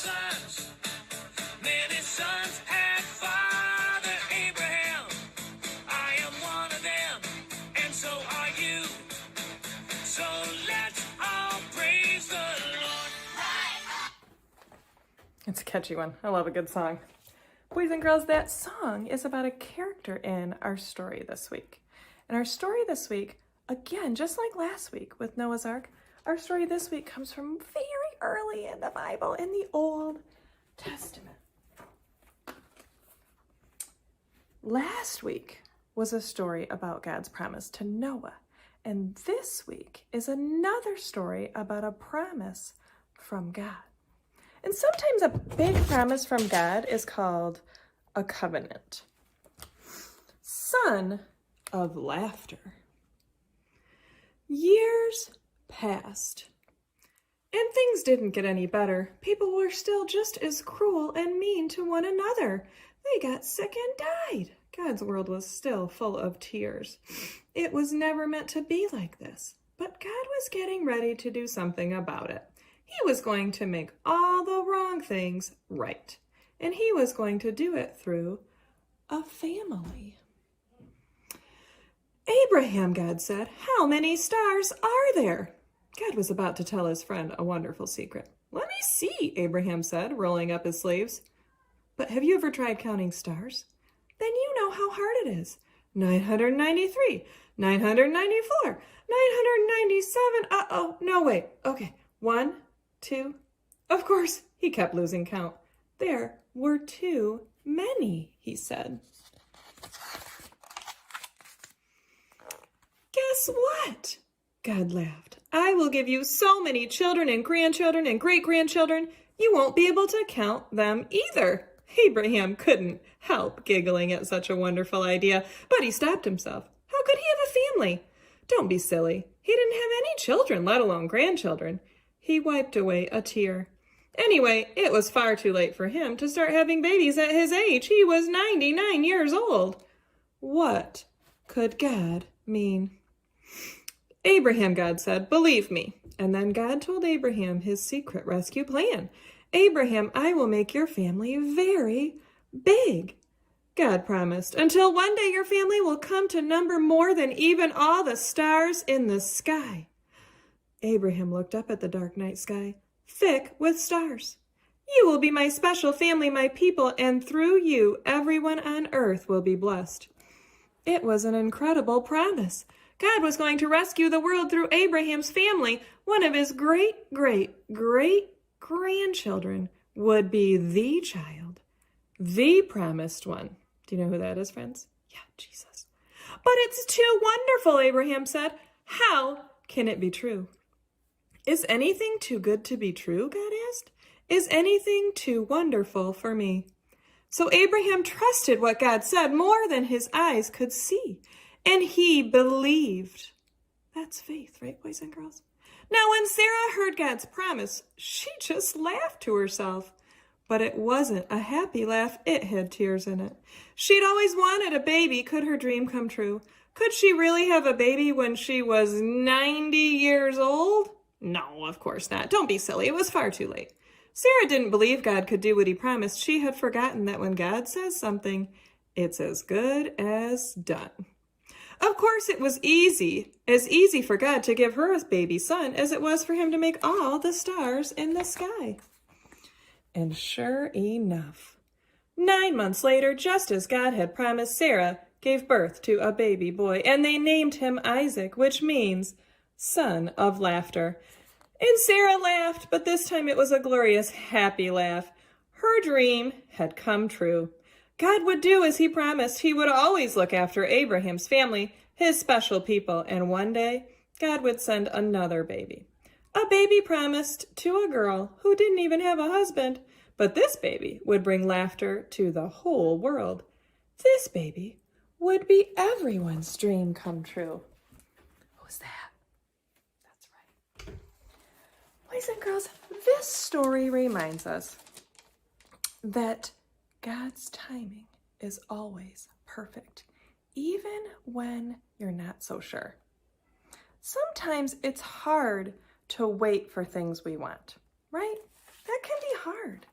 sons. Many sons had Father Abraham. I am one of them, and so are you. So let's all praise the Lord. It's a catchy one. I love a good song. Boys and girls, that song is about a character in our story this week. And our story this week, again, just like last week with Noah's Ark, our story this week comes from very early in the Bible, in the Old Testament. Last week was a story about God's promise to Noah. And this week is another story about a promise from God. And sometimes a big promise from God is called a covenant. Son of laughter. Years passed, and things didn't get any better. People were still just as cruel and mean to one another. They got sick and died. God's world was still full of tears. It was never meant to be like this, but God was getting ready to do something about it. He was going to make all the wrong things right, and he was going to do it through a family. Abraham, God said, how many stars are there? God was about to tell his friend a wonderful secret. Let me see, Abraham said, rolling up his sleeves. But have you ever tried counting stars? Then you know how hard it is. 993, 994, 997, no, wait, okay, 1, 2, of course, he kept losing count. There were too many, he said. Guess what? God laughed. I will give you so many children and grandchildren and great-grandchildren, you won't be able to count them either. Abraham couldn't help giggling at such a wonderful idea, but he stopped himself. How could he have a family? Don't be silly. He didn't have any children, let alone grandchildren. He wiped away a tear. Anyway, it was far too late for him to start having babies at his age. He was 99 years old. What could God mean? Abraham, God said, believe me. And then God told Abraham his secret rescue plan. Abraham, I will make your family very big. God promised, until one day your family will come to number more than even all the stars in the sky. Abraham looked up at the dark night sky, thick with stars. You will be my special family, my people, and through you, everyone on earth will be blessed. It was an incredible promise. God was going to rescue the world through Abraham's family. One of his great-great-great-grandchildren would be the child, the promised one. Do you know who that is, friends? Yeah, Jesus. But it's too wonderful, Abraham said. How can it be true? Is anything too good to be true, God asked? Is anything too wonderful for me? So Abraham trusted what God said more than his eyes could see, and he believed. That's faith, right, boys and girls? Now, when Sarah heard God's promise, she just laughed to herself. But it wasn't a happy laugh. It had tears in it. She'd always wanted a baby. Could her dream come true? Could she really have a baby when she was 90 years old? No, of course not. Don't be silly. It was far too late. Sarah didn't believe God could do what he promised. She had forgotten that when God says something, it's as good as done. Of course, it was as easy for God to give her a baby son as it was for him to make all the stars in the sky. And sure enough, 9 months later, just as God had promised, Sarah gave birth to a baby boy, and they named him Isaac, which means son of laughter. And Sarah laughed, but this time it was a glorious, happy laugh. Her dream had come true. God would do as he promised. He would always look after Abraham's family, his special people, and one day God would send another baby. A baby promised to a girl who didn't even have a husband, but this baby would bring laughter to the whole world. This baby would be everyone's dream come true. Who's that? That's right. Boys and girls, this story reminds us that God's timing is always perfect, even when you're not so sure. Sometimes it's hard to wait for things we want, right? That can be hard.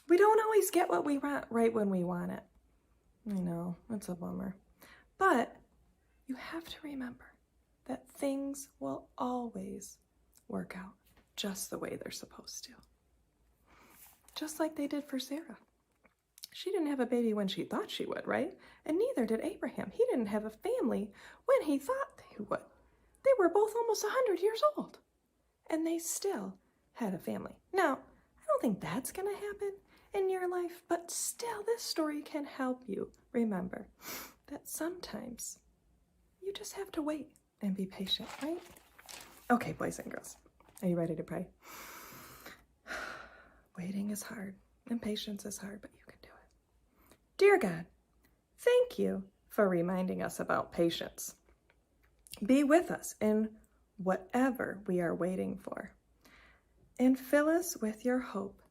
We don't always get what we want right when we want it. I know, it's a bummer. But you have to remember that things will always work out just the way they're supposed to. Just like they did for Sarah. She didn't have a baby when she thought she would, right? And neither did Abraham. He didn't have a family when he thought they would. They were both almost 100 years old. And they still had a family. Now, I don't think that's going to happen in your life, but still this story can help you remember that sometimes you just have to wait and be patient, right? Okay, boys and girls, are you ready to pray? Waiting is hard and patience is hard, but you can do it. Dear God, thank you for reminding us about patience. Be with us in whatever we are waiting for, and fill us with your hope